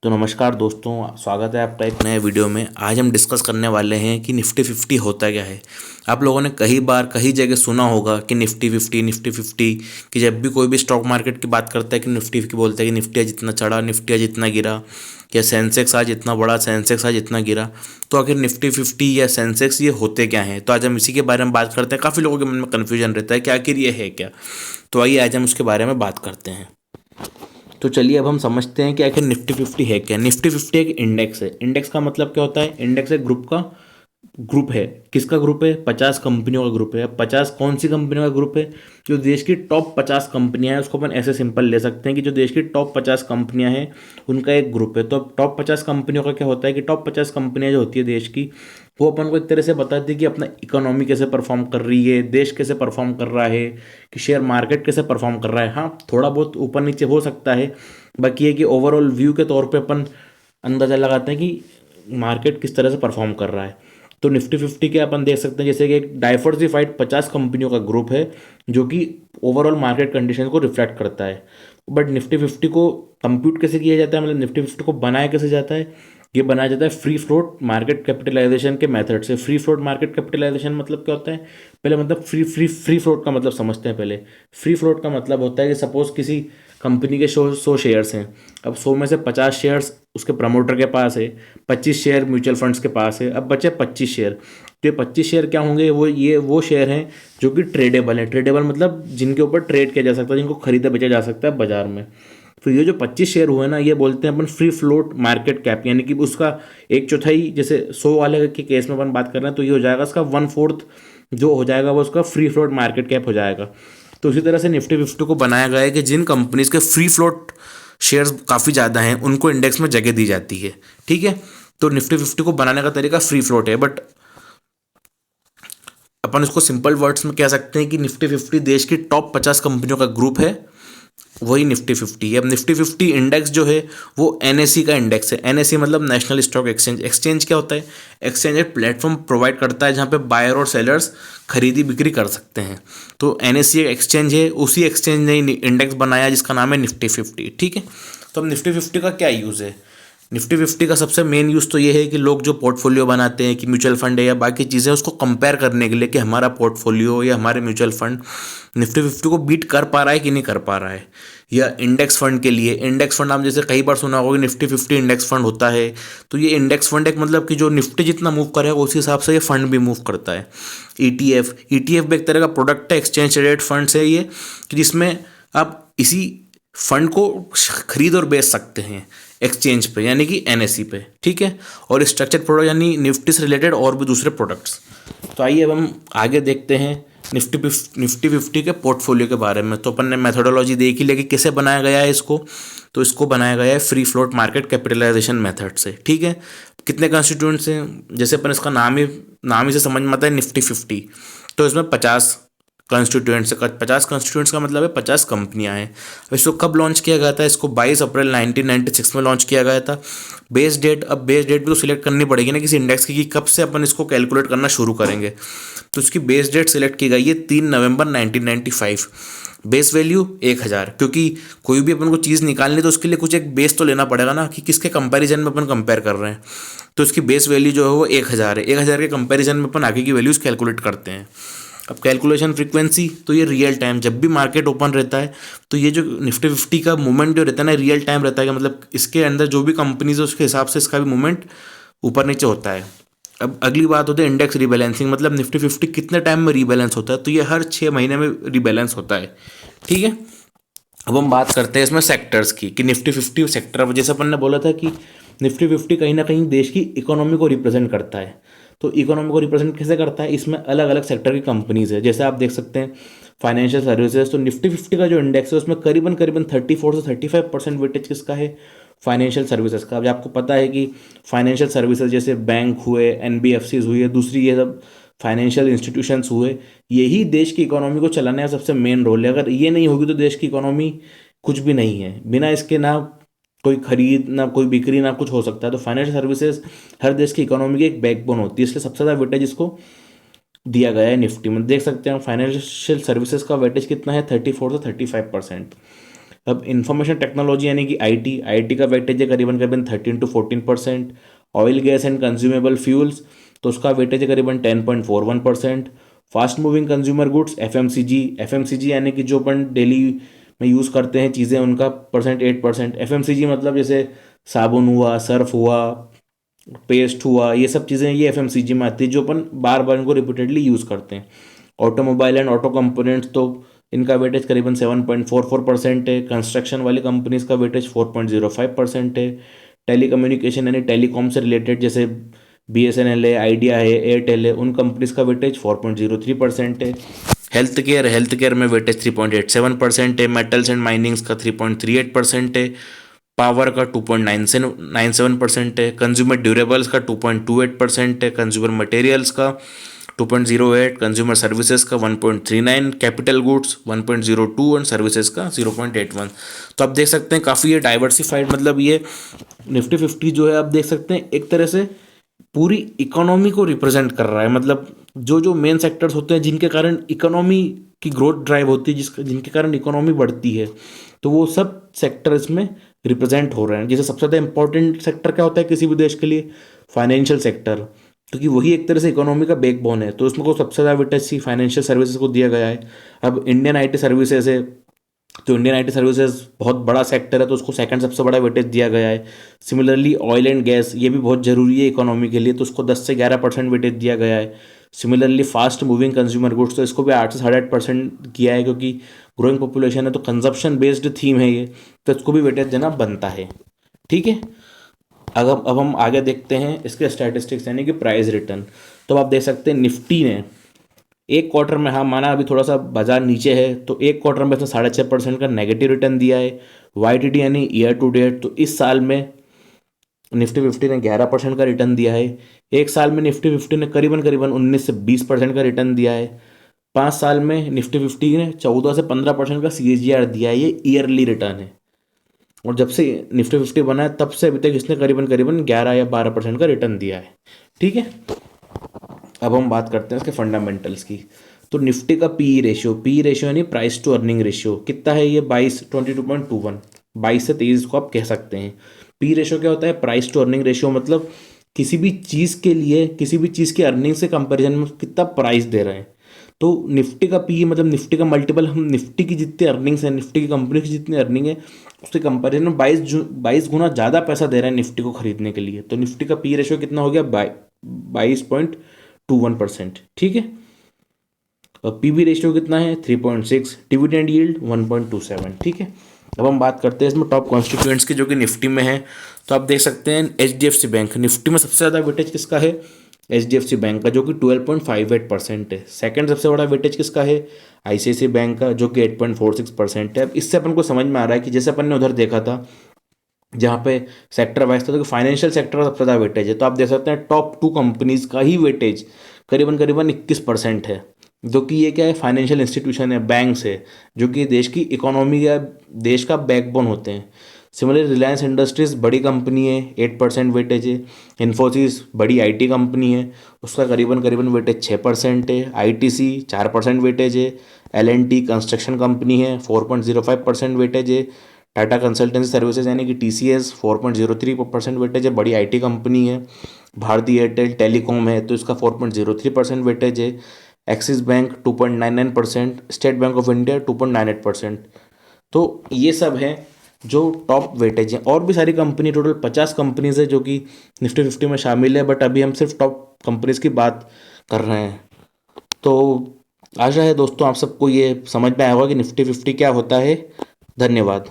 तो नमस्कार दोस्तों, स्वागत है आपका एक नए वीडियो में। आज हम डिस्कस करने वाले हैं कि निफ्टी फिफ्टी होता क्या है। आप लोगों ने कई बार कई जगह सुना होगा कि निफ्टी फिफ्टी कि जब भी कोई भी स्टॉक मार्केट की बात करता है कि निफ्टी की बोलता है कि निफ्टी आज जितना चढ़ा, निफ्टी आज जितना गिरा, या सेंसेक्स आज इतना बड़ा, सेंसेक्स आज इतना गिरा। तो आखिर निफ्टी फिफ्टी या सेंसेक्स ये होते क्या हैं? तो आज हम इसी के बारे में बात करते हैं। काफ़ी लोगों के मन में कन्फ्यूजन रहता है कि आखिर ये है क्या। तो आइए आज हम उसके बारे में बात करते हैं। तो चलिए अब हम समझते हैं कि आखिर निफ्टी फिफ्टी है क्या। निफ्टी फिफ्टी एक इंडेक्स है। इंडेक्स का मतलब क्या होता है? इंडेक्स एक ग्रुप है। किसका ग्रुप है? 50 कंपनियों का ग्रुप है। अब 50 कौन सी कंपनियों का ग्रुप है? जो देश की टॉप 50 कंपनियां हैं, उसको अपन ऐसे सिंपल ले सकते हैं कि जो देश की टॉप 50 कंपनियां हैं उनका एक ग्रुप है। तो अब टॉप 50 कंपनियों का क्या होता है कि टॉप 50 कंपनियां जो होती है देश की, वो अपन को एक तरह से बताती है कि अपना इकोनॉमी कैसे परफॉर्म कर रही है, देश कैसे परफॉर्म कर रहा है, कि शेयर मार्केट कैसे परफॉर्म कर रहा है। हाँ, थोड़ा बहुत ऊपर नीचे हो सकता है, बाकी ये कि ओवरऑल व्यू के तौर पे अपन अंदाज़ा लगाते हैं कि मार्केट किस तरह से परफॉर्म कर रहा है। तो निफ्टी फिफ्टी के अपन देख सकते हैं जैसे कि एक डाइवर्सिफाइड 50 कंपनियों का ग्रुप है जो कि ओवरऑल मार्केट कंडीशन को रिफ्लेक्ट करता है। बट निफ्टी फिफ्टी को कंप्यूट कैसे किया जाता है, मतलब निफ्टी फिफ्टी को बनाया कैसे जाता है? ये बनाया जाता है फ्री फ्लोट मार्केट कैपिटलाइजेशन के मेथड से। फ्री फ्लोट मार्केट कैपिटलाइजेशन मतलब क्या होता है? पहले मतलब फ्री फ्लोट का मतलब समझते हैं पहले। फ्री फ्लोट का मतलब होता है कि सपोज किसी कंपनी के 100 शेयर्स हैं। अब 100 में से 50 शेयर्स उसके प्रमोटर के पास है, 25 शेयर म्यूचुअल फंड्स के पास है, अब बचे 25 शेयर। तो ये 25 शेयर क्या होंगे? वो शेयर हैं जो कि ट्रेडेबल है। ट्रेडेबल मतलब जिनके ऊपर ट्रेड किया जा सकता है, जिनको खरीदा बेचा जा सकता है बाजार में। तो ये जो 25 शेयर हुए ना, ये बोलते हैं अपन फ्री फ्लोट मार्केट कैप, यानी कि उसका एक चौथाई, जैसे 100 वाले के केस में अपन बात कर रहे हैं तो ये हो जाएगा उसका 1/4 जो हो जाएगा वो उसका फ्री फ्लोट मार्केट कैप हो जाएगा। तो उसी तरह से निफ्टी फिफ्टी को बनाया गया है कि जिन कंपनीज के फ्री फ्लोट शेयर्स काफ़ी ज़्यादा हैं उनको इंडेक्स में जगह दी जाती है। ठीक है। तो निफ्टी फिफ्टी को बनाने का तरीका फ्री फ्लोट है। बट अपन इसको सिंपल वर्ड्स में कह सकते हैं कि निफ्टी फिफ्टी देश की टॉप 50 कंपनियों का ग्रुप है, वही निफ्टी फिफ्टी है। अब निफ्टी फिफ्टी इंडेक्स जो है वो एनएसई का इंडेक्स है। एनएसई मतलब नेशनल स्टॉक एक्सचेंज। एक्सचेंज क्या होता है? एक्सचेंज एक प्लेटफॉर्म प्रोवाइड करता है जहाँ पे बायर और सेलर्स खरीदी बिक्री कर सकते हैं। तो एनएसई एक एक्सचेंज है, उसी एक्सचेंज ने इंडेक्स बनाया जिसका नाम है निफ्टी फिफ्टी। ठीक है। तो अब निफ्टी फिफ्टी का क्या यूज़ है? निफ्टी फिफ्टी का सबसे मेन यूज़ तो ये है कि लोग जो पोर्टफोलियो बनाते हैं कि म्यूचुअल फंड है या बाकी चीज़ें, उसको कंपेयर करने के लिए कि हमारा पोर्टफोलियो या हमारे म्यूचुअल फंड निफ्टी फिफ्टी को बीट कर पा रहा है कि नहीं कर पा रहा है। या इंडेक्स फंड के लिए, इंडेक्स फंड आप जैसे कई बार सुना होगा कि निफ्टी फिफ्टी इंडेक्स फंड होता है। तो ये इंडेक्स फंड एक मतलब कि जो निफ्टी जितना मूव करेगा उसी हिसाब से ये फंड भी मूव करता है। ईटीएफ भी एक तरह का प्रोडक्ट है, एक्सचेंज ट्रेडेड फंड्स है ये, कि जिसमें आप इसी फंड को खरीद और बेच सकते हैं एक्सचेंज पे, यानी कि एनएसई पे। ठीक है। और स्ट्रक्चर्ड प्रोडक्ट यानी निफ्टी से रिलेटेड और भी दूसरे प्रोडक्ट्स। तो आइए अब हम आगे देखते हैं निफ्टी फिफ्टी के पोर्टफोलियो के बारे में। तो अपन ने मेथोडोलॉजी देखी, लेकिन कैसे बनाया गया है इसको? तो इसको बनाया गया है free float market capitalisation method से। ठीक है। कितने कंस्टिट्यूएंट्स हैं? जैसे अपन इसका नाम ही से समझ में आता है निफ्टी फिफ्टी। तो इसमें 50 कॉन्स्टिट्यूएंट्स। 50 कॉन्स्टिट्यूएंट्स का मतलब है 50 कंपनियां हैं। इसको कब लॉन्च किया गया था? इसको 22 अप्रैल 1996 में लॉन्च किया गया था। बेस डेट, अब बेस डेट भी तो सिलेक्ट करनी पड़ेगी ना किसी इंडेक्स की, कि कब से अपन इसको कैलकुलेट करना शुरू करेंगे। तो इसकी बेस डेट सिलेक्ट की गई है 3 नवंबर 1995। बेस वैल्यू 1000, क्योंकि कोई भी अपन को चीज़ निकालनी तो उसके लिए कुछ एक बेस तो लेना पड़ेगा ना, कि किसके कंपैरिजन में अपन कंपेयर कर रहे हैं। तो इसकी बेस वैल्यू जो है वो 1000 है। 1000 के कंपैरिजन में अपन आगे की वैल्यूज़ कैलकुलेट करते हैं। अब कैलकुलेशन फ्रीक्वेंसी, तो ये रियल टाइम, जब भी मार्केट ओपन रहता है तो ये जो निफ्टी फिफ्टी का मूवमेंट जो रहता है ना, रियल टाइम रहता है। कि मतलब इसके अंदर जो भी कंपनीज है उसके हिसाब से इसका भी मूवमेंट ऊपर नीचे होता है। अब अगली बात होती है इंडेक्स रीबैलेंसिंग, मतलब निफ्टी फिफ्टी कितने टाइम में रीबैलेंस होता है? तो ये हर 6 महीने में रीबैलेंस होता है। ठीक है। अब हम बात करते हैं इसमें सेक्टर्स की, कि निफ्टी फिफ्टी सेक्टर, जैसे अपन ने बोला था कि निफ्टी फिफ्टी कहीं ना कहीं देश की इकोनॉमी को रिप्रेजेंट करता है। तो इकोनॉमी को रिप्रेजेंट कैसे करता है? इसमें अलग अलग सेक्टर की कंपनीज है। जैसे आप देख सकते हैं फाइनेंशियल सर्विसेज, तो निफ्टी फिफ्टी का जो इंडेक्स है उसमें करीबन करीबन 34 से 35% वेटेज किसका है? फाइनेंशियल सर्विसेज का। अब आपको पता है कि फाइनेंशियल सर्विसेज जैसे बैंक हुए, एनबीएफसीज हुई है, दूसरी ये सब फाइनेंशियल इंस्टीट्यूशंस हुए, यही देश की इकोनॉमी को चलाने का सबसे मेन रोल है। अगर ये नहीं होगी तो देश की इकोनॉमी कुछ भी नहीं है। बिना इसके ना कोई खरीद, ना कोई बिक्री, ना कुछ हो सकता है। तो फाइनेंशियल सर्विसेज हर देश की इकोनॉमी की एक बैकबोन होती है, इसलिए सबसे ज़्यादा वेटेज इसको दिया गया है निफ्टी में। देख सकते हैं फाइनेंशियल सर्विसेज का वेटेज कितना है? 34 से 35%। अब इंफॉर्मेशन टेक्नोलॉजी यानी कि आईटी का वेटेज है करीबन करीबन 13 to 14%। Oil gas and consumable fuels, तो उसका वेटेज है करीबन 10.41%। Fast moving consumer goods FMCG यानी कि जो अपन डेली में यूज़ करते हैं चीज़ें, उनका परसेंट 8%। एफएमसीजी मतलब जैसे साबुन हुआ, सर्फ हुआ, पेस्ट हुआ, ये सब चीज़ें ये एफएमसीजी में आती है जो अपन बार बार इनको रिपीटेडली यूज़ करते हैं। ऑटोमोबाइल एंड ऑटो कंपोनेंट्स, तो इनका वेटेज करीबन 7.44% है। कंस्ट्रक्शन वाली कंपनीज का वेटेज 4.05% है। टेली कम्युनिकेशन यानी टेलीकॉम से रिलेटेड जैसे बीएसएनएल है, आइडिया है, एयरटेल है, उन कंपनीज का वेटेज 4.03% है। हेल्थ केयर में वेटेज 3.87% है। मेटल्स एंड माइनिंग्स का 3.38% है। पावर का 2.97% है। कंज्यूमर ड्यूरेबल्स का 2.28% है। कंज्यूमर मटेरियल्स का 2.08, कंज्यूमर सर्विसेज का 1.39, कैपिटल गुड्स 1.02 एंड सर्विसेज का 0.81। तो आप देख सकते हैं काफ़ी ये डाइवर्सिफाइड, मतलब ये निफ्टी 50 जो है आप देख सकते हैं एक तरह से पूरी इकोनॉमी को रिप्रेजेंट कर रहा है। मतलब जो जो मेन सेक्टर्स होते हैं जिनके कारण इकोनॉमी की ग्रोथ ड्राइव होती है, जिनके कारण इकोनॉमी बढ़ती है, तो वो सब सेक्टर इसमें रिप्रेजेंट हो रहे हैं। जैसे सबसे ज़्यादा इंपॉर्टेंट सेक्टर क्या होता है किसी भी देश के लिए? फाइनेंशियल सेक्टर, क्योंकि वही एक तरह से इकोनॉमी का बैकबोन है। तो उसमें को सबसे ज़्यादा वेटेज फाइनेंशियल सर्विसेज को दिया गया है। अब इंडियन आईटी सर्विसेज है, तो इंडियन आईटी सर्विसेज बहुत बड़ा सेक्टर है, तो उसको सेकंड सबसे बड़ा वेटेज दिया गया है। सिमिलरली ऑयल एंड गैस, ये भी बहुत ज़रूरी है इकोनॉमी के लिए, तो उसको 10 से 11% वेटेज दिया गया है। Similarly fast moving consumer goods, तो इसको भी 8 से 8.5% किया है, क्योंकि ग्रोइंग पॉपुलेशन है तो कंजप्शन बेस्ड थीम है ये, तो इसको भी वेटेज देना बनता है। ठीक है। अब हम आगे देखते हैं इसके स्टैटिस्टिक्स यानी कि प्राइस रिटर्न। तो आप देख सकते हैं निफ्टी ने एक क्वार्टर में, हाँ माना अभी थोड़ा सा बाजार नीचे है, तो एक क्वार्टर में इसने 6.5% का नेगेटिव रिटर्न दिया है। YTD यानी ईयर टू डेट, तो इस साल में निफ्टी 50 ने 11% का रिटर्न दिया है। एक साल में निफ्टी 50 ने करीबन करीबन 19 से 20% का रिटर्न दिया है। 5 साल में निफ्टी 50 ने 14 से 15% का CAGR दिया है। ये ईयरली रिटर्न है। और जब से निफ्टी 50 बना है तब से अभी तक इसने करीबन करीबन 11 या 12% का रिटर्न दिया है। ठीक है। अब हम बात करते हैं इसके फंडामेंटल्स की। तो निफ्टी का पी रेशियो यानी प्राइस टू अर्निंग रेशियो कितना है? ये 22 22 से 23 को आप कह सकते हैं। पी रेशियो क्या होता है? प्राइस टू अर्निंग रेशियो, मतलब किसी भी चीज़ के लिए किसी भी चीज़ की अर्निंग से कंपैरिजन में कितना प्राइस दे रहे हैं। तो निफ्टी का पी मतलब निफ्टी का मल्टीपल, हम निफ्टी की जितनी अर्निंग्स है, निफ्टी की कंपनी की जितनी अर्निंग है, उसके कंपैरिजन में 22 गुना ज़्यादा पैसा दे रहे हैं निफ्टी को खरीदने के लिए। तो निफ्टी का पी रेशियो कितना हो गया? 22.21%। ठीक है। और पीबी रेशियो कितना है? 3.6। Dividend yield 1.27। ठीक है। अब हम बात करते हैं इसमें टॉप कॉन्स्टिट्यूएंट्स की जो कि निफ्टी में है। तो आप देख सकते हैं HDFC बैंक, निफ्टी में सबसे ज़्यादा वेटेज किसका है? HDFC बैंक का, जो कि 12.58% है। सेकंड सबसे बड़ा वेटेज किसका है? ICICI बैंक का, जो कि 8.46% है। अब इससे अपन को समझ में आ रहा है कि जैसे अपन ने उधर देखा था जहाँ पे सेक्टर वाइज था, तो फाइनेंशियल सेक्टर का सबसे ज़्यादा वेटेज है। तो आप देख सकते हैं टॉप 2 कंपनीज का ही वेटेज करीबन करीबन 21% है, जो कि ये क्या है? फाइनेंशियल इंस्टीट्यूशन है, बैंक्स है, जो कि देश की इकोनॉमी या देश का बैकबोन होते हैं। सिमिलरली रिलायंस इंडस्ट्रीज बड़ी कंपनी है, 8% वेटेज है। इन्फोसिस बड़ी IT कंपनी है, उसका करीबन करीबन वेटेज 6% है। ITC 4% वेटेज है। L&T कंस्ट्रक्शन कंपनी है, 4.05% वेटेज है। टाटा कंसल्टेंसी सर्विसेज यानी कि TCS 4.03% वेटेज है, बड़ी IT कंपनी है। भारती एयरटेल टेलीकॉम है, तो इसका 4.03% वेटेज है। Axis bank 2.99%, state bank of India 2.98%। तो ये सब है जो टॉप वेटेज है। और भी सारी कंपनी, टोटल 50 कंपनीज है जो कि निफ्टी 50 में शामिल है, बट अभी हम सिर्फ टॉप कंपनीज की बात कर रहे हैं। तो आशा है दोस्तों आप सबको ये समझ में आया होगा कि निफ्टी 50 क्या होता है। धन्यवाद।